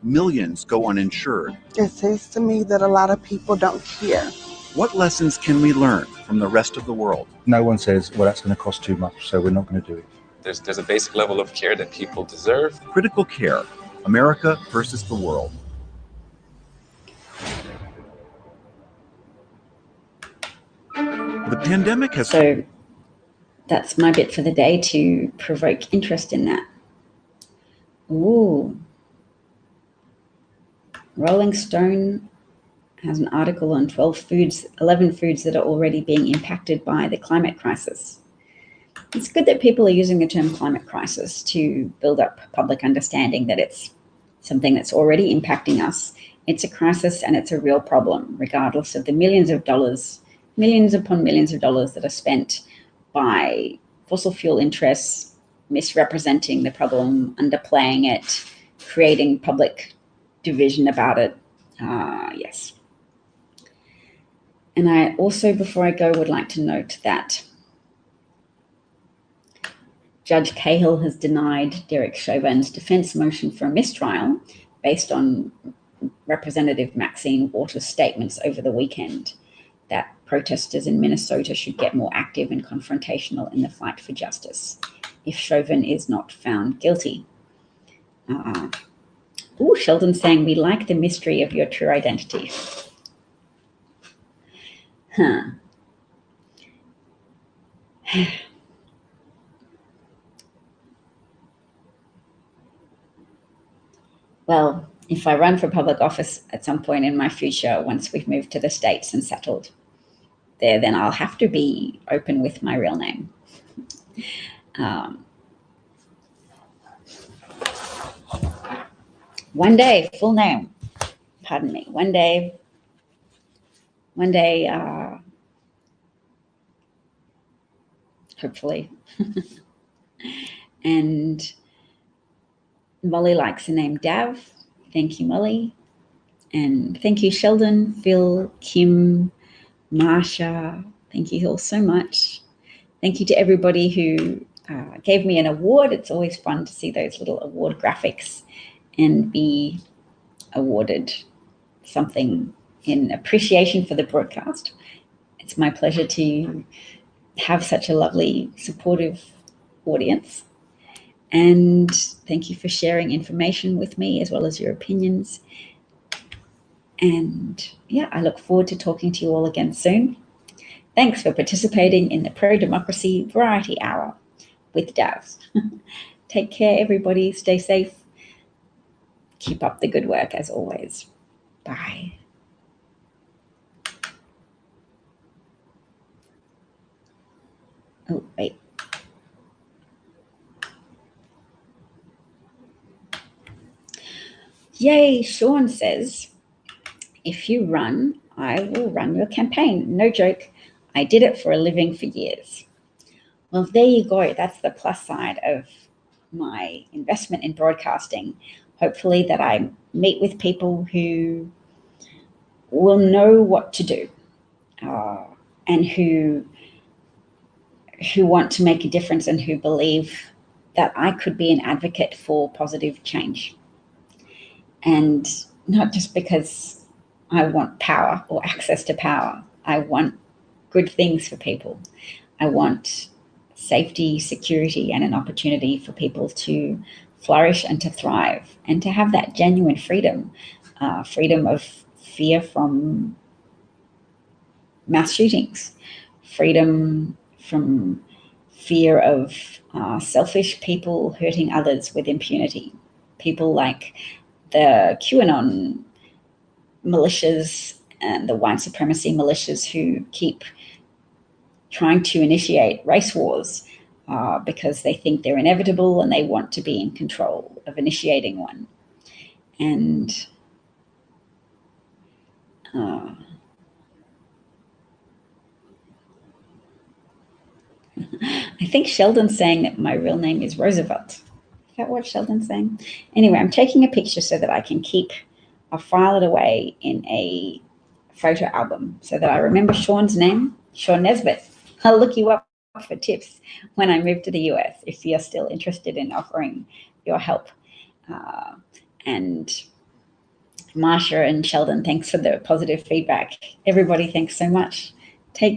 millions go uninsured. It seems to me that a lot of people don't care. What lessons can we learn from the rest of the world? No one says, well, that's going to cost too much, so we're not going to do it. There's a basic level of care that people deserve. Critical Care, America versus the world. The pandemic has... So that's my bit for the day to provoke interest in that. Ooh. Rolling Stone has an article on 11 foods that are already being impacted by the climate crisis. It's good that people are using the term climate crisis to build up public understanding that it's something that's already impacting us. It's a crisis and it's a real problem, regardless of the millions upon millions of dollars that are spent by fossil fuel interests, misrepresenting the problem, underplaying it, creating public division about it. Yes. And I also, before I go, would like to note that Judge Cahill has denied Derek Chauvin's defense motion for a mistrial based on Representative Maxine Waters' statements over the weekend that protesters in Minnesota should get more active and confrontational in the fight for justice if Chauvin is not found guilty. Sheldon's saying, we like the mystery of your true identity. Well, if I run for public office at some point in my future, once we've moved to the States and settled, there, then I'll have to be open with my real name. One day, full name. Pardon me. One day, hopefully. And Molly likes the name Dav. Thank you, Molly. And thank you, Sheldon, Phil, Kim, Marsha. Thank you all so much. Thank you to everybody who gave me an award. It's always fun to see those little award graphics and be awarded something in appreciation for the broadcast. It's my pleasure to have such a lovely, supportive audience. And thank you for sharing information with me as well as your opinions. And yeah, I look forward to talking to you all again soon. Thanks for participating in the Pro-Democracy Variety Hour with Dav. Take care, everybody. Stay safe. Keep up the good work as always. Bye. Oh, wait. Yay, Sean says, if you run, I will run your campaign. No joke. I did it for a living for years. Well, there you go. That's the plus side of my investment in broadcasting. Hopefully that I meet with people who will know what to do and who want to make a difference and who believe that I could be an advocate for positive change. And not just because I want power or access to power. I want good things for people. I want safety, security, and an opportunity for people to flourish and to thrive and to have that genuine freedom, freedom of fear from mass shootings, freedom from fear of selfish people hurting others with impunity, people like the QAnon militias and the white supremacy militias who keep trying to initiate race wars because they think they're inevitable and they want to be in control of initiating one. And I think Sheldon's saying that my real name is Roosevelt. Is that what Sheldon's saying? Anyway, I'm taking a picture so that I can file it away in a photo album so that I remember Sean's name, Sean Nesbitt. I'll look you up for tips when I move to the US if you're still interested in offering your help. And Marsha and Sheldon, thanks for the positive feedback. Everybody, thanks so much. Take care.